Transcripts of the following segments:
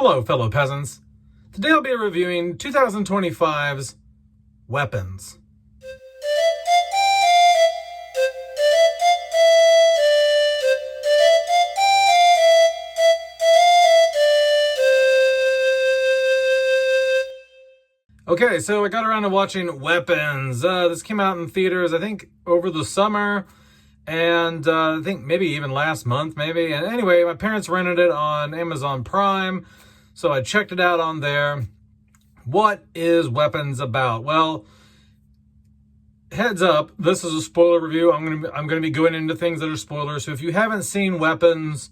Hello, fellow peasants. Today I'll be reviewing 2025's Weapons. Okay, so I got around to watching Weapons. This came out in theaters, I think, over the summer, and I think maybe even last month, maybe. And anyway, my parents rented it on Amazon Prime, so I checked it out on there. What is Weapons about? Well, heads up, this is a spoiler review. I'm gonna be going into things that are spoilers. So if you haven't seen Weapons,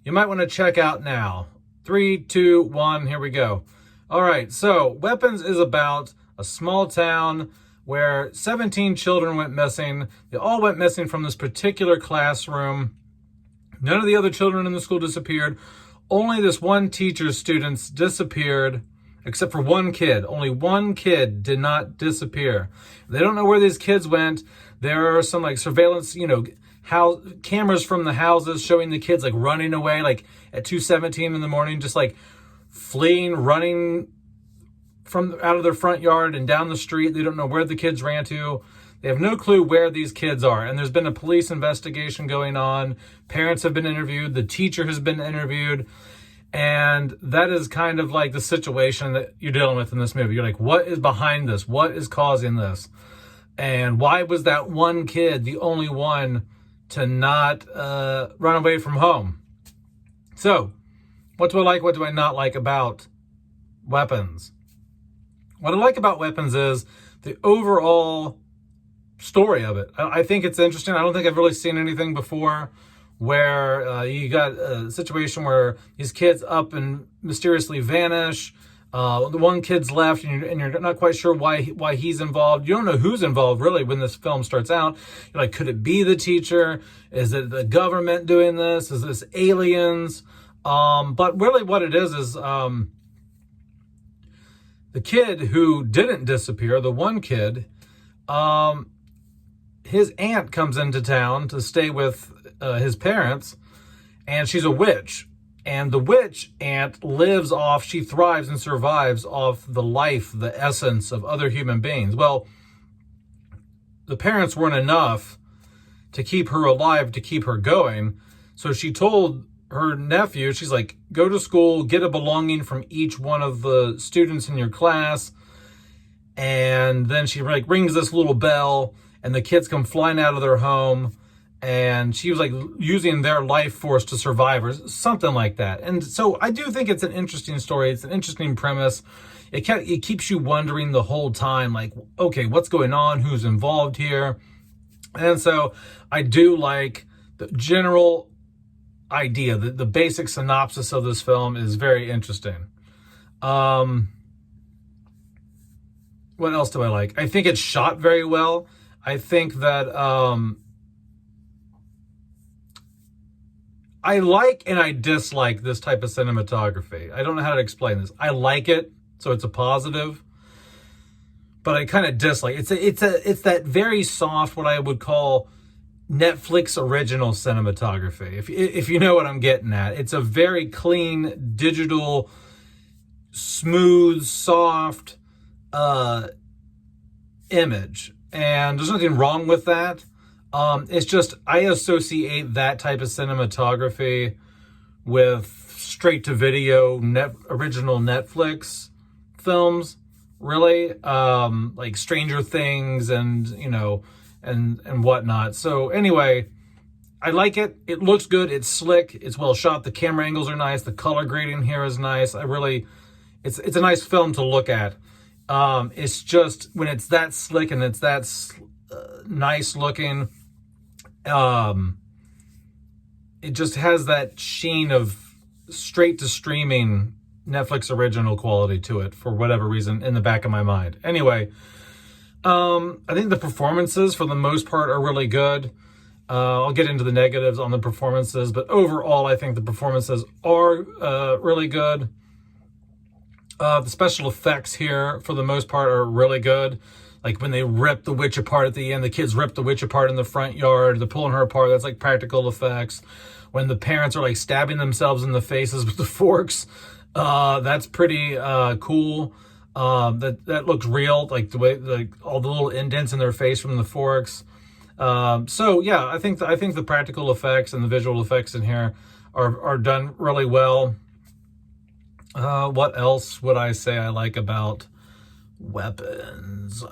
you might want to check out now. 3, 2, 1, here we go. All right, so Weapons is about a small town where 17 children went missing. They all went missing from this particular classroom. None of the other children in the school disappeared. Only this one teacher's students disappeared, except for one kid. Only one kid did not disappear. They don't know where these kids went. There are some surveillance, how cameras from the houses showing the kids running away, at 2:17 in the morning, just fleeing, running from out of their front yard and down the street. They don't know where the kids ran to. They have no clue where these kids are. And there's been a police investigation going on. Parents have been interviewed. The teacher has been interviewed. And that is kind of the situation that you're dealing with in this movie. You're like, what is behind this? What is causing this? And why was that one kid the only one to not run away from home? So, what do I like? What do I not like about Weapons? What I like about Weapons is the overall story of it. I think it's interesting. I don't think I've really seen anything before where you got a situation where these kids up and mysteriously vanish. The one kid's left, and you're not quite sure why he's involved. You don't know who's involved, really, when this film starts out. You're like, could it be the teacher? Is it the government doing this? Is this aliens? But really what it is the kid who didn't disappear, the one kid, his aunt comes into town to stay with his parents, and she's a witch. And the witch aunt she thrives and survives off the life, the essence of other human beings. Well, the parents weren't enough to keep her alive, to keep her going. So she told her nephew, she's like, go to school, get a belonging from each one of the students in your class. And then she rings this little bell, and the kids come flying out of their home. And she was using their life force to survive, or something like that. And so I do think it's an interesting story. It's an interesting premise. It keeps you wondering the whole time, okay, what's going on? Who's involved here? And so I do like the general idea, the basic synopsis of this film is very interesting. What else do I like? I think it's shot very well. I think that I like and I dislike this type of cinematography. I don't know how to explain this. I like it, so it's a positive, but I kind of dislike it. It's that very soft, what I would call Netflix original cinematography, if you know what I'm getting at. It's a very clean, digital, smooth, soft image, and there's nothing wrong with that. It's just, I associate that type of cinematography with straight-to-video original Netflix films, really, like Stranger Things and and whatnot. So anyway, I like it. It looks good. It's slick. It's well shot. The camera angles are nice. The color grading here is nice. It's a nice film to look at. It's just when it's that slick and it's that nice looking, it just has that sheen of straight to streaming Netflix original quality to it for whatever reason in the back of my mind. Anyway, I think the performances for the most part are really good. I'll get into the negatives on the performances, but overall I think the performances are really good. The special effects here for the most part are really good. Like when they rip the witch apart at the end, the kids rip the witch apart in the front yard, they're pulling her apart, that's practical effects. When the parents are stabbing themselves in the faces with the forks, That's pretty cool. That looks real, like the way, like all the little indents in their face from the forks. So yeah, I think the practical effects and the visual effects in here are done really well. What else would I say I like about Weapons?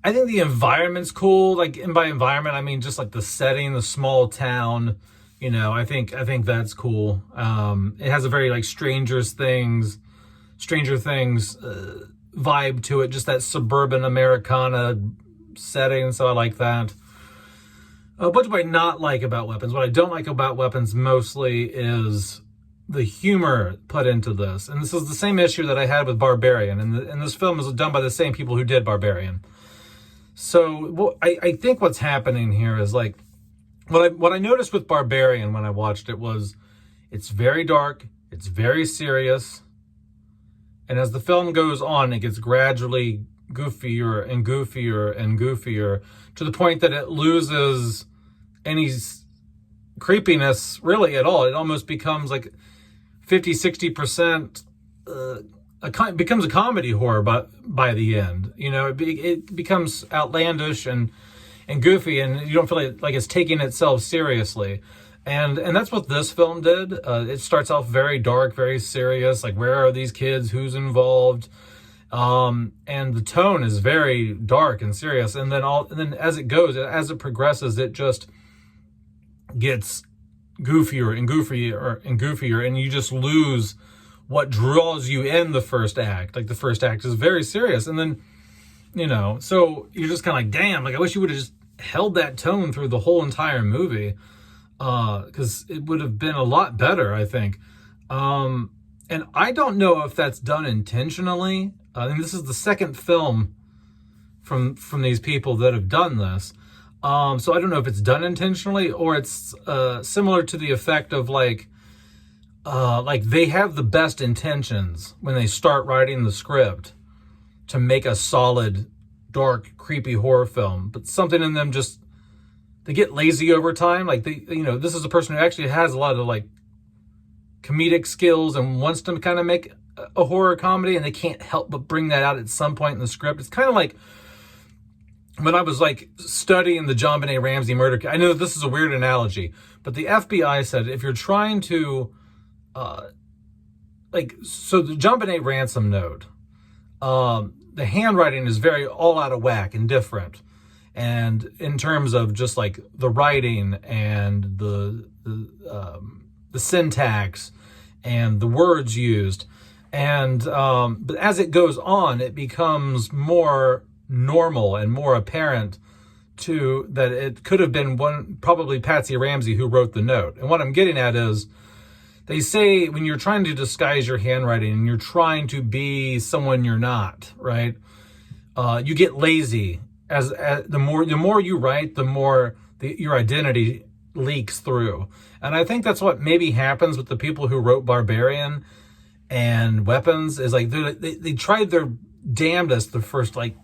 I think the environment's cool. Like, and by environment, I mean just like the setting, the small town. You know, I think that's cool. It has a very like Stranger Things vibe to it. Just that suburban Americana setting. So I like that. What do I not like about Weapons? What I don't like about Weapons mostly is the humor put into this. And this is the same issue that I had with Barbarian. And this film is done by the same people who did Barbarian. So I think what's happening here is like, what I noticed with Barbarian when I watched it was it's very dark, it's very serious, and as the film goes on, it gets gradually goofier and goofier and goofier to the point that it loses any creepiness really at all. It almost becomes like 50-60% becomes a comedy horror by the end. You know, it becomes outlandish and goofy, and you don't feel like it's taking itself seriously. And that's what this film did. It starts off very dark, very serious, like where are these kids, who's involved, and the tone is very dark and serious. And then as it progresses, it just gets goofier and goofier and goofier, and you just lose what draws you in the first act. Like the first act is very serious, and then, you know, so you're just kind of like, damn, like I wish you would have just held that tone through the whole entire movie, because it would have been a lot better, I think. And I don't know if that's done intentionally. I mean, this is the second film from these people that have done this. So I don't know if it's done intentionally or it's similar to the effect of like they have the best intentions when they start writing the script to make a solid, dark, creepy horror film, but something in them just, they get lazy over time. Like this is a person who actually has a lot of like comedic skills and wants to kind of make a horror comedy, and they can't help but bring that out at some point in the script. It's kind of like when I was like studying the JonBenet Ramsey murder case. I know this is a weird analogy, but the FBI said if you're trying to so the JonBenet ransom note, the handwriting is very all out of whack and different, and in terms of just like the writing and the syntax and the words used, and but as it goes on, it becomes more normal and more apparent to that it could have been probably Patsy Ramsey who wrote the note. And what I'm getting at is, they say when you're trying to disguise your handwriting and you're trying to be someone you're not, right? You get lazy as the more you write, the more your identity leaks through. And I think that's what maybe happens with the people who wrote Barbarian and Weapons, is like they tried their damnedest the first like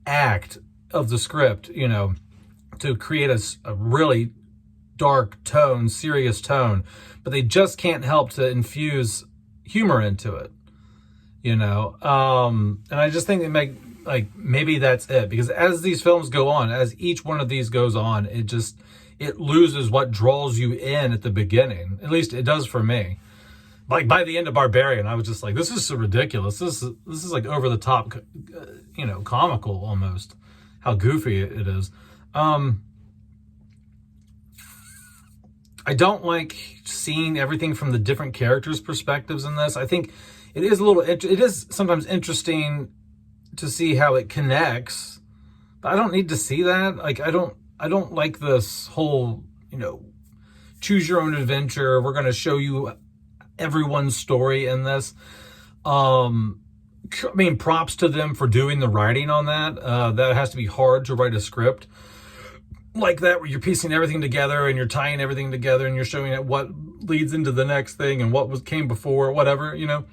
act of the script, you know, to create a really dark tone, serious tone, but they just can't help to infuse humor into it, you know. And I just think they make, like, maybe that's it, because as these films go on, as each one of these goes on, it loses what draws you in at the beginning. At least it does for me. Like by the end of Barbarian, I was just like, this is so ridiculous. This is like over the top, you know, comical almost, how goofy it is. I don't like seeing everything from the different characters' perspectives in this. I think it is sometimes interesting to see how it connects, but I don't need to see that. Like, I don't like this whole, you know, choose your own adventure. We're going to show you everyone's story in this. I mean, props to them for doing the writing on that. That has to be hard to write a script like that, where you're piecing everything together and you're tying everything together and you're showing it what leads into the next thing and what came before, whatever, you know.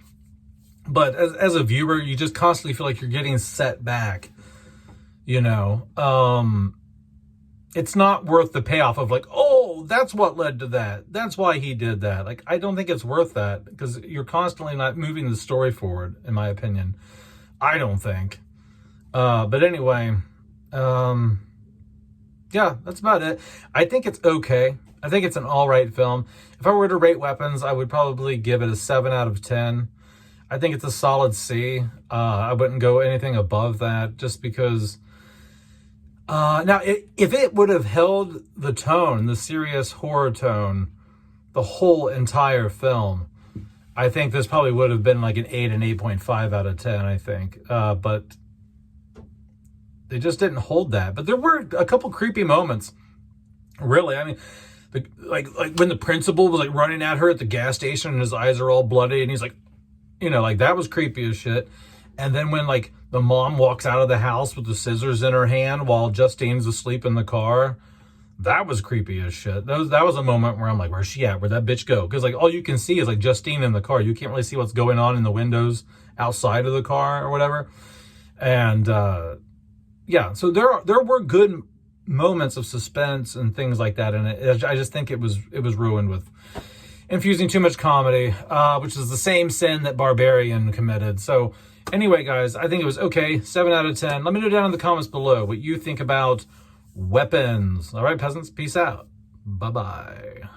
But as a viewer, you just constantly feel like you're getting set back, you know. it's not worth the payoff of like, oh, that's what led to that. That's why he did that. Like, I don't think it's worth that because you're constantly not moving the story forward, in my opinion. I don't think. But anyway, yeah, that's about it. I think it's okay. I think it's an all right film. If I were to rate Weapons, I would probably give it a 7 out of 10. I think it's a solid C. I wouldn't go anything above that just because... now, if it would have held the tone, the serious horror tone, the whole entire film, I think this probably would have been like an 8 and 8.5 out of 10, I think. But they just didn't hold that. But there were a couple creepy moments. Really, I mean, like when the principal was like running at her at the gas station and his eyes are all bloody and he's like, you know, like that was creepy as shit. And then when like the mom walks out of the house with the scissors in her hand while Justine's asleep in the car, that was creepy as shit. That was a moment where I'm like, where's she at? Where'd that bitch go? Because like all you can see is like Justine in the car. You can't really see what's going on in the windows outside of the car or whatever. And yeah, so there were good moments of suspense and things like that in it. I just think it was ruined with infusing too much comedy, which is the same sin that Barbarian committed. So anyway, guys, I think it was okay. 7 out of 10. Let me know down in the comments below what you think about Weapons. All right, peasants, peace out. Bye-bye.